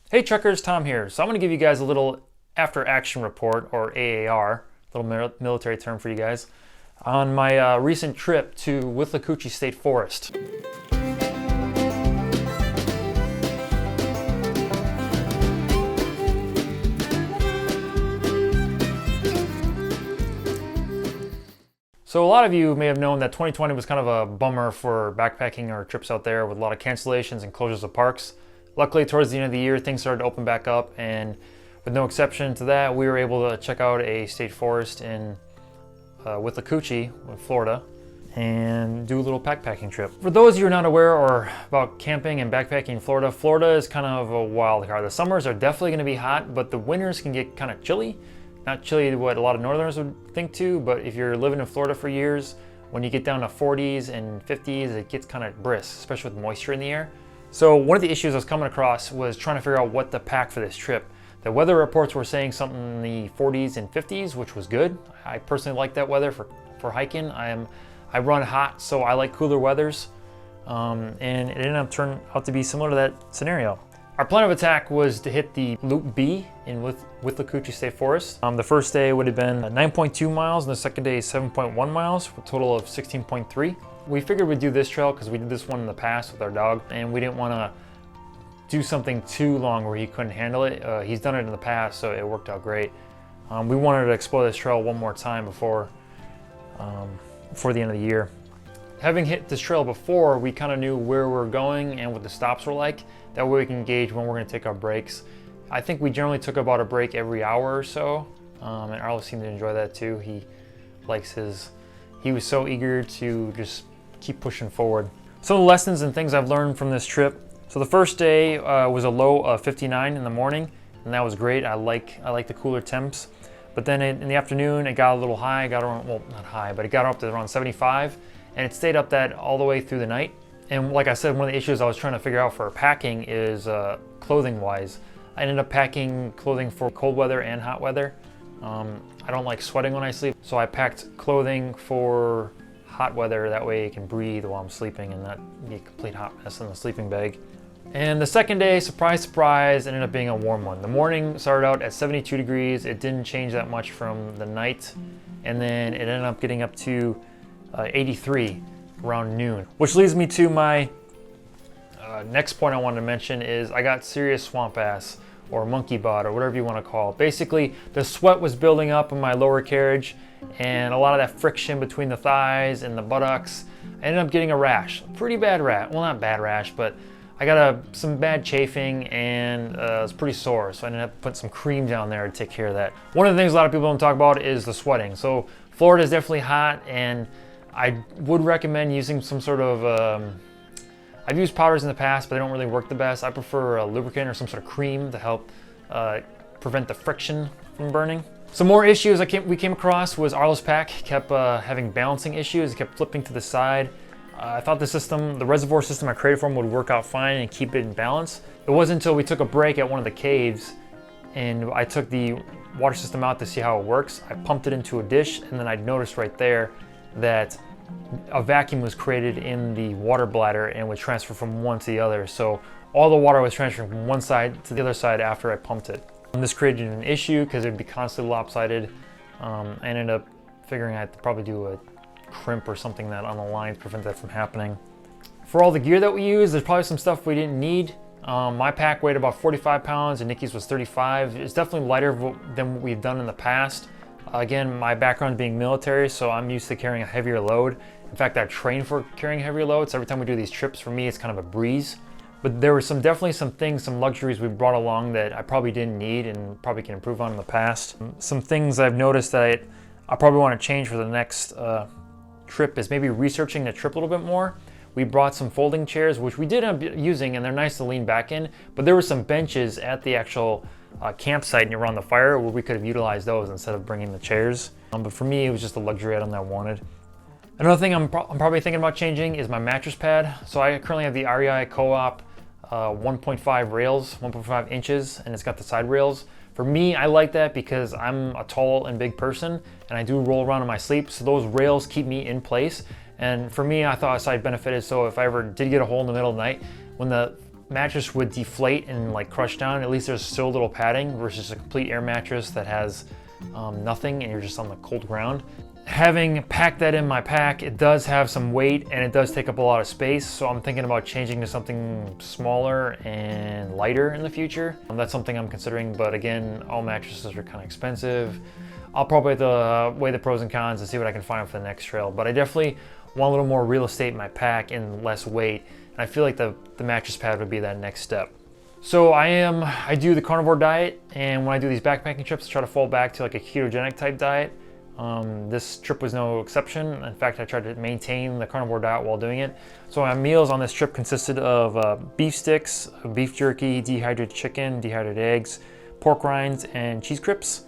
Hey truckers, Tom here. So I'm going to give you guys a little after action report, or AAR, little military term for you guys, on my recent trip to Withlacoochee State Forest. So a lot of you may have known that 2020 was kind of a bummer for backpacking or trips out there, with a lot of cancellations and closures of parks. Luckily, towards the end of the year, things started to open back up, and with no exception to that, we were able to check out a state forest in Withlacoochee, Florida, and do a little backpacking trip. For those of you who are not aware or about camping and backpacking in Florida, Florida is kind of a wild card. The summers are definitely going to be hot, but the winters can get kind of chilly. Not chilly to what a lot of northerners would think too, but if you're living in Florida for years, when you get down to 40s and 50s, it gets kind of brisk, especially with moisture in the air. So one of the issues I was coming across was trying to figure out what to pack for this trip. The weather reports were saying something in the 40s and 50s, which was good. I personally like that weather for hiking. I run hot, so I like cooler weathers. And it ended up turning out to be similar to that scenario. Our plan of attack was to hit the Loop B in Withlacoochee State Forest. The first day would have been 9.2 miles, and the second day 7.1 miles, for a total of 16.3. We figured we'd do this trail because we did this one in the past with our dog, and we didn't want to do something too long where he couldn't handle it. He's done it in the past, so it worked out great. We wanted to explore this trail one more time before the end of the year. Having hit this trail before, we kind of knew where we're going and what the stops were like. That way we can gauge when we're going to take our breaks. I think we generally took about a break every hour or so, and Arlo seemed to enjoy that too. He was so eager to just keep pushing forward. Some of the lessons and things I've learned from this trip. So the first day was a low of 59 in the morning, and that was great. I like the cooler temps. But then in the afternoon, it got a little high. It got around, well, not high, but it got up to around 75, and it stayed up that all the way through the night. And like I said, one of the issues I was trying to figure out for packing is clothing-wise. I ended up packing clothing for cold weather and hot weather. I don't like sweating when I sleep, so I packed clothing for hot weather. That way I can breathe while I'm sleeping and not be a complete hot mess in the sleeping bag. And the second day, surprise, surprise, ended up being a warm one. The morning started out at 72 degrees. It didn't change that much from the night. And then it ended up getting up to 83 around noon. Which leads me to my next point I wanted to mention is I got serious swamp ass, or monkey butt, or whatever you want to call it. Basically, the sweat was building up in my lower carriage, and a lot of that friction between the thighs and the buttocks. I ended up getting a rash, pretty bad rash. Well, not bad rash, but I got some bad chafing, and it was pretty sore, so I ended up putting some cream down there to take care of that. One of the things a lot of people don't talk about is the sweating. So Florida is definitely hot, and I would recommend using some sort of, I've used powders in the past, but they don't really work the best. I prefer a lubricant or some sort of cream to help prevent the friction from burning. Some more issues we came across was Arlo's pack kept having balancing issues. It kept flipping to the side. I thought the reservoir system I created for him would work out fine and keep it in balance. It wasn't until we took a break at one of the caves and I took the water system out to see how it works. I pumped it into a dish, and then I noticed right there that a vacuum was created in the water bladder and would transfer from one to the other. So all the water was transferring from one side to the other side after I pumped it. And this created an issue because it would be constantly lopsided. I ended up figuring I had to probably do a crimp or something that on the line to prevent that from happening. For all the gear that we use, there's probably some stuff we didn't need. My pack weighed about 45 pounds and Nikki's was 35. It's definitely lighter than what we've done in the past. Again, my background being military, so I'm used to carrying a heavier load. In fact, I train for carrying heavier loads. Every time we do these trips, for me, it's kind of a breeze. But there were definitely some things, some luxuries we brought along that I probably didn't need and probably can improve on in the past. Some things I've noticed that I probably want to change for the next trip is maybe researching the trip a little bit more. We brought some folding chairs, which we did end up using, and they're nice to lean back in, but there were some benches at the actual campsite near around the fire where we could have utilized those instead of bringing the chairs. But for me, it was just a luxury item that I wanted. Another thing I'm probably thinking about changing is my mattress pad. So I currently have the REI Co-op 1.5 rails, 1.5 inches, and it's got the side rails. For me, I like that because I'm a tall and big person, and I do roll around in my sleep, so those rails keep me in place. And for me, I thought a side benefit is, so if I ever did get a hole in the middle of the night, when the mattress would deflate and like crush down. At least there's still a little padding versus a complete air mattress that has nothing and you're just on the cold ground. Having packed that in my pack, it does have some weight and it does take up a lot of space, so I'm thinking about changing to something smaller and lighter in the future. That's something I'm considering, but again, all mattresses are kind of expensive. I'll probably have to weigh the pros and cons and see what I can find for the next trail, but I definitely want a little more real estate in my pack and less weight, and I feel like the mattress pad would be that next step. So I do the carnivore diet, and when I do these backpacking trips, I try to fall back to like a ketogenic type diet. This trip was no exception. In fact, I tried to maintain the carnivore diet while doing it. So my meals on this trip consisted of beef sticks, beef jerky, dehydrated chicken, dehydrated eggs, pork rinds, and cheese crisps.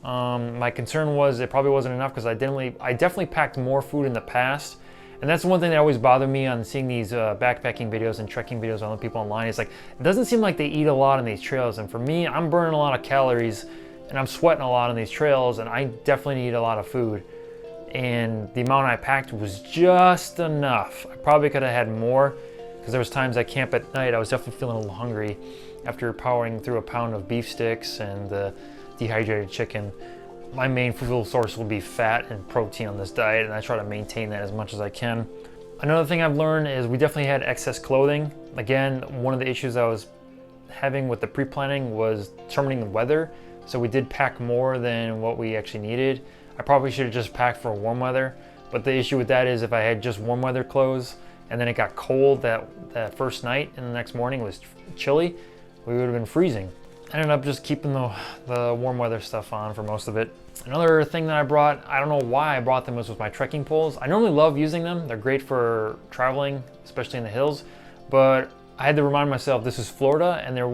My concern was it probably wasn't enough because I definitely packed more food in the past. And that's one thing that always bothered me on seeing these backpacking videos and trekking videos on other people online. It's like, it doesn't seem like they eat a lot on these trails. And for me, I'm burning a lot of calories and I'm sweating a lot on these trails, and I definitely need a lot of food. And the amount I packed was just enough. I probably could have had more because there was times I camp at night. I was definitely feeling a little hungry after powering through a pound of beef sticks and the dehydrated chicken. My main fuel source will be fat and protein on this diet, and I try to maintain that as much as I can. Another thing I've learned is we definitely had excess clothing. Again, one of the issues I was having with the pre-planning was determining the weather. So we did pack more than what we actually needed. I probably should have just packed for warm weather, but the issue with that is if I had just warm weather clothes and then it got cold that first night and the next morning it was chilly, we would have been freezing. I ended up just keeping the warm weather stuff on for most of it. Another thing that I brought, I don't know why I brought them, was with my trekking poles. I normally love using them. They're great for traveling, especially in the hills, but I had to remind myself this is Florida and there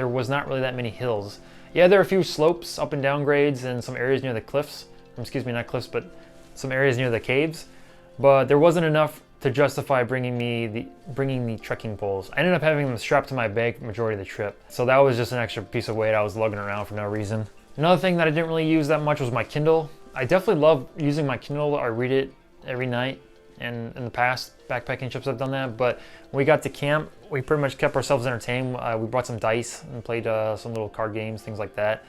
was not really that many hills. Yeah, there are a few slopes, up and down grades, and some areas near the cliffs. Excuse me, not cliffs, but some areas near the caves. But there wasn't enough to justify bringing the trekking poles. I ended up having them strapped to my bag for the majority of the trip. So that was just an extra piece of weight I was lugging around for no reason. Another thing that I didn't really use that much was my Kindle. I definitely love using my Kindle. I read it every night, and in the past backpacking trips I've done that. But when we got to camp, we pretty much kept ourselves entertained. We brought some dice and played some little card games, things like that,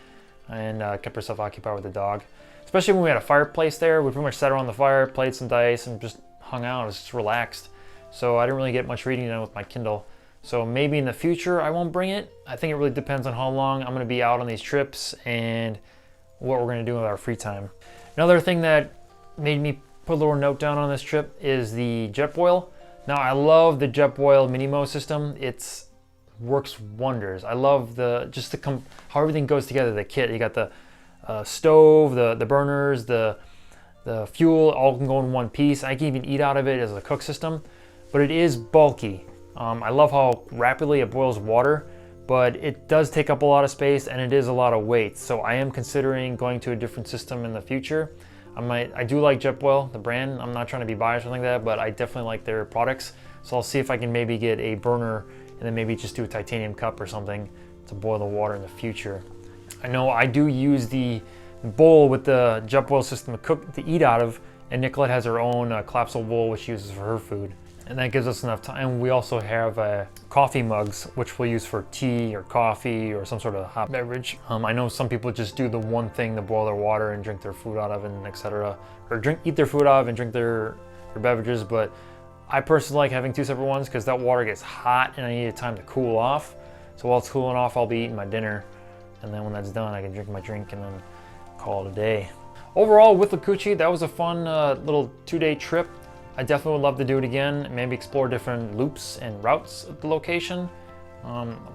and kept ourselves occupied with the dog. Especially when we had a fireplace there, we pretty much sat around the fire, played some dice, and just hung out. It was just relaxed. So I didn't really get much reading done with my Kindle. So maybe in the future I won't bring it. I think it really depends on how long I'm going to be out on these trips and what we're going to do with our free time. Another thing that made me put a little note down on this trip is the Jetboil. Now I love the Jetboil Minimo system. It works wonders. I love how everything goes together. The kit, you got the stove, the burners, the fuel, all can go in one piece. I can even eat out of it as a cook system, but it is bulky. I love how rapidly it boils water, but it does take up a lot of space and it is a lot of weight. So I am considering going to a different system in the future. I do like Jetboil, the brand. I'm not trying to be biased or something like that, but I definitely like their products. So I'll see if I can maybe get a burner and then maybe just do a titanium cup or something to boil the water in the future. I know I do use the bowl with the Jetboil system to eat out of, and Nicolette has her own collapsible bowl which she uses for her food. And that gives us enough time. We also have coffee mugs, which we'll use for tea or coffee or some sort of hot beverage. I know some people just do the one thing to boil their water and drink their food out of, and etc. Or eat their food out of and drink their beverages, but I personally like having two separate ones because that water gets hot and I need time to cool off. So while it's cooling off, I'll be eating my dinner, and then when that's done, I can drink my drink and then call it a day. Overall, with Withlacoochee, that was a fun little 2-day trip. I definitely would love to do it again, maybe explore different loops and routes at the location.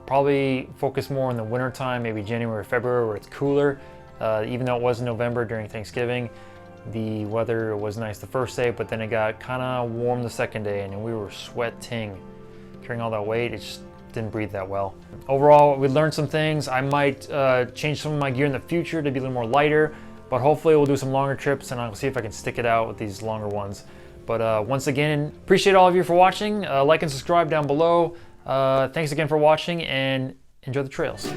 Probably focus more in the winter time, maybe January or February where it's cooler. Even though it was in November during Thanksgiving, the weather was nice the first day, but then it got kind of warm the second day and we were sweating. Carrying all that weight, it just didn't breathe that well. Overall, we learned some things. I might change some of my gear in the future to be a little more lighter, but hopefully we'll do some longer trips and I'll see if I can stick it out with these longer ones. But once again, appreciate all of you for watching. Like and subscribe down below. Thanks again for watching and enjoy the trails.